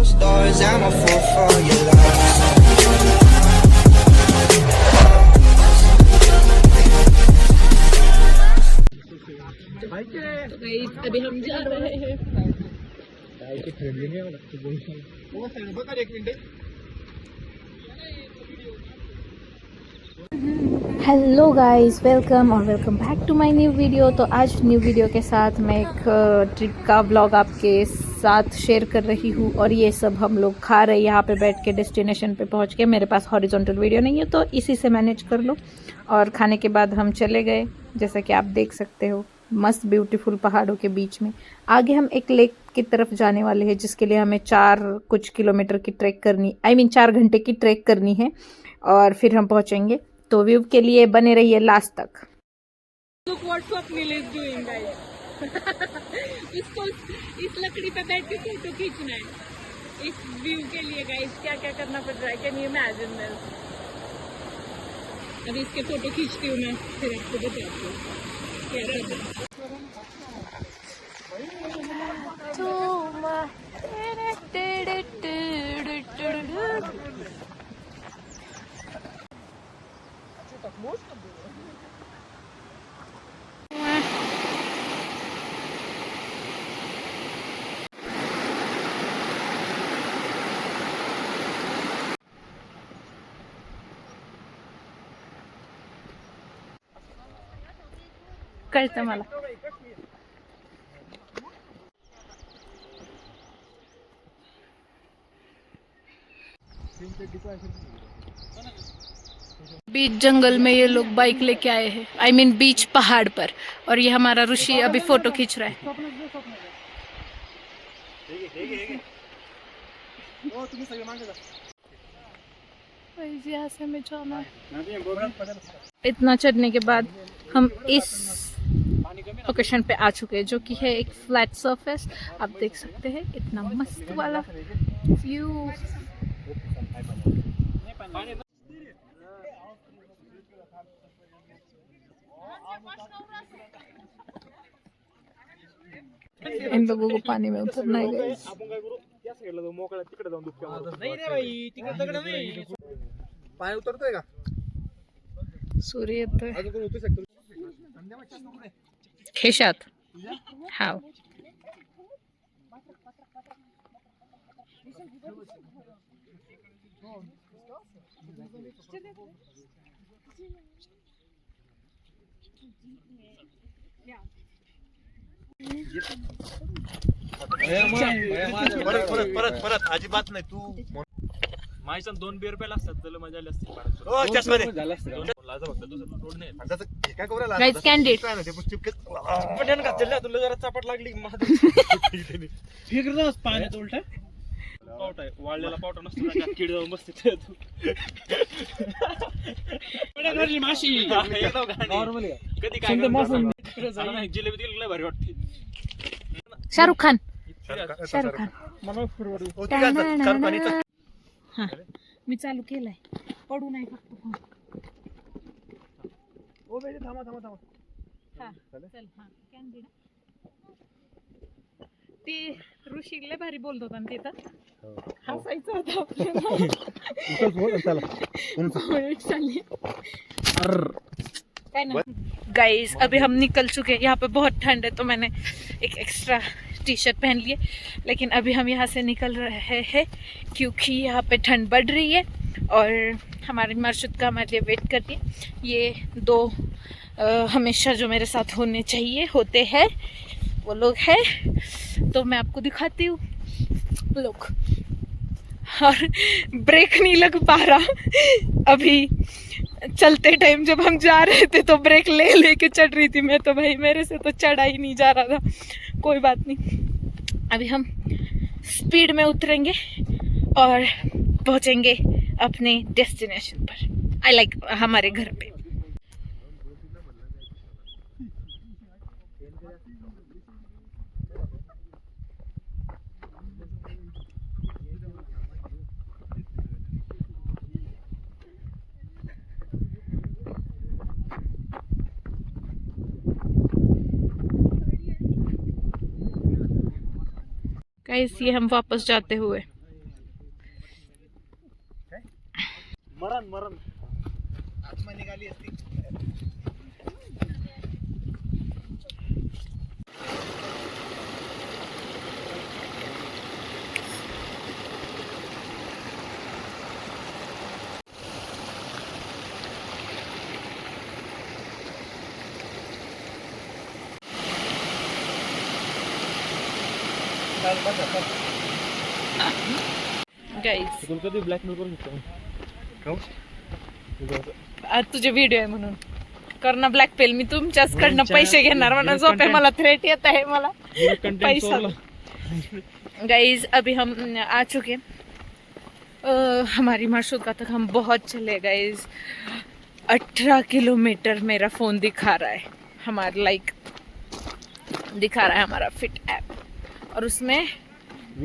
Closed doors, I'm a fool for your love. अभी हम जा रहे हैं। हेलो गाइस, वेलकम और welcome back to my new video. तो आज न्यू वीडियो के साथ मैं एक ट्रिप का व्लॉग आपके साथ शेयर कर रही हूँ। और ये सब हम लोग खा रहे हैं यहाँ पे बैठ के, डेस्टिनेशन पे पहुँच के। मेरे पास हॉरिजॉन्टल वीडियो नहीं है तो इसी से मैनेज कर लो। और खाने के बाद हम चले गए, जैसा कि आप देख सकते हो, मस्त ब्यूटीफुल पहाड़ों के बीच में। आगे हम एक लेक की तरफ जाने वाले हैं, जिसके लिए हमें 4 कुछ किलोमीटर की ट्रैक करनी, 4 घंटे की ट्रैक करनी है और फिर हम पहुँचेंगे। तो व्यू के लिए बने रहिए लास्ट तक। Look what Swapnil is doing, guys. इसको इस लकड़ी पे बैठ के फोटो खींचना है इस व्यू के लिए। गाइस क्या क्या करना पड़ रहा है, कैन यू इमेजिन दिस। अभी इसके फोटो खींचती हूँ मैं, फिर आपको बताती हूँ क्या करना। कळतं मला। बीच जंगल में ये लोग बाइक लेके आए हैं, बीच पहाड़ पर। और ये हमारा ऋषि अभी फोटो खींच रहा है। यहाँ से हमें जाना है। इतना चढ़ने के बाद हम इस लोकेशन पे आ चुके हैं, जो कि है एक फ्लैट सरफेस। आप देख सकते हैं इतना मस्त वाला व्यू। इन लोगों को पानी में उतरना है। पाणी उतरतोय का? सूर्य येतोय खिशात। हाव परत अजिबात नाही तू माझ्या 2 बिअर प्याला असतात तर मजा आली असती। काय करू राहिला? गाइस कॅन्डिड पटन का चल तुला जरा चपट लागली फिरलास पाण्यात उलटा पावटा आहे, वाळलेला पावटा नसतो ना, त्यात कीड जाऊन बसते तू पडली माशी नॉर्मली कधी काय नाही। जिलेबी दिली लय भारी वाटते। शाहरुख खान हा मी चालू केलाय, पडू नाही फक्त फोन। थांबा थांबा थांबा। हा चल, हा कॅन्डिड ते ऋषी लय भारी बोलत होता ना तिथं, हसायचं होतं आपल्याला। गाइस अभी हम निकल चुके हैं। यहाँ पे बहुत ठंड है तो मैंने एक एक्स्ट्रा टी शर्ट पहन लिए। लेकिन अभी हम यहाँ से निकल रहे हैं क्योंकि यहाँ पे ठंड बढ़ रही है और हमारी मर्शद का हमारे लिए वेट करती है। ये 2 हमेशा जो मेरे साथ होने चाहिए होते हैं, वो लोग हैं। तो मैं आपको दिखाती हूँ लोग। और ब्रेक नहीं लग पा रहा। अभी चलते टाइम जब हम जा रहे थे तो ब्रेक ले लेके चढ़ रही थी मैं, तो भाई मेरे से तो चढ़ा ही नहीं जा रहा था। कोई बात नहीं, अभी हम स्पीड में उतरेंगे और पहुंचेंगे अपने डेस्टिनेशन पर, हमारे घर पे। गाइस ये हम वापस जाते हुए मरण आत्मा निघाली असती. गाईज तुला कधी ब्लॅकमेल करू शकतो आज तुझे व्हिडिओ आहे म्हणून कर ना ब्लॅकमेल. मी तुमच्याचकडनं पैसे घेणार म्हणून झोपे. मला थ्रेट येत आहे मला पैसा. गाइज अभी हम आ चुके हमारी माशूका तक हम बहुत चले गाइज. 18 किलोमीटर मेरा फ़ोन दिखा रहा है. हमारा दिखा रहा है हमारा फिट ऐप और उसमें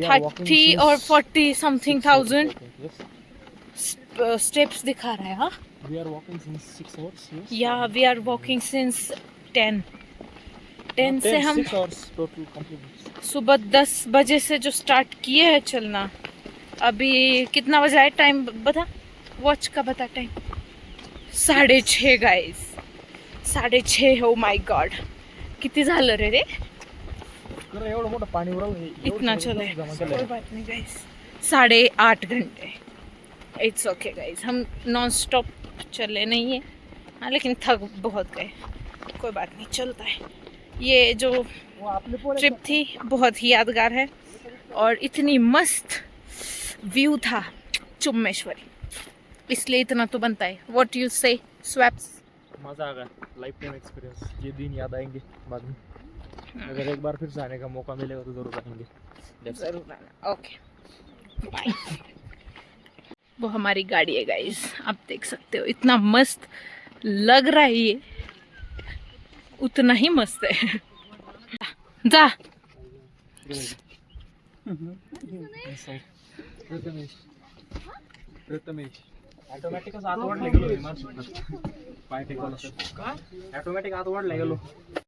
30 और 40 समथिंग थाउजेंड स्टेप्स दिखा रहा है. हाँ We are walking since 6 hours. Yes. या वी आर वॉकिंग सिंस 10 से हम 6 hours total complete. सुबह 10 बजे से जो स्टार्ट किए हैं चलना. अभी कितना बजा है टाइम बता. वॉच का बता टाइम. 6:30 गाइस. 6:30. हो माय गॉड किती झालं रे रे. खरं एवढं मोठं पाणी उरलं इतना चले कोई बात नहीं गाइस. 8.5 घंटे. It's okay guys. हम नॉन स्टॉप चले नहीं है. हाँ लेकिन थक बहुत गए. कोई बात नहीं चलता है. ये जो ट्रिप थी बहुत ही यादगार है और इतनी मस्त व्यू था चुम्मेश्वरी. इसलिए इतना तो बनता है. What you say swaps. मजा आ गया. Life time experience. ये दिन याद आएंगे बाद में. अगर एक बार फिर से आने का मौका मिलेगा तो जरूर आएंगे. जरूर आना. Okay bye. वो हमारी गाड़ी है गाइस. आप देख सकते हो इतना मस्त लग रहा है. ये उतना ही मस्त है. जा प्रथमेश ऑटोमॅटिक आत वाढला गेलो. पाय टेकवला ऑटोमॅटिक आत वाढला गेलो.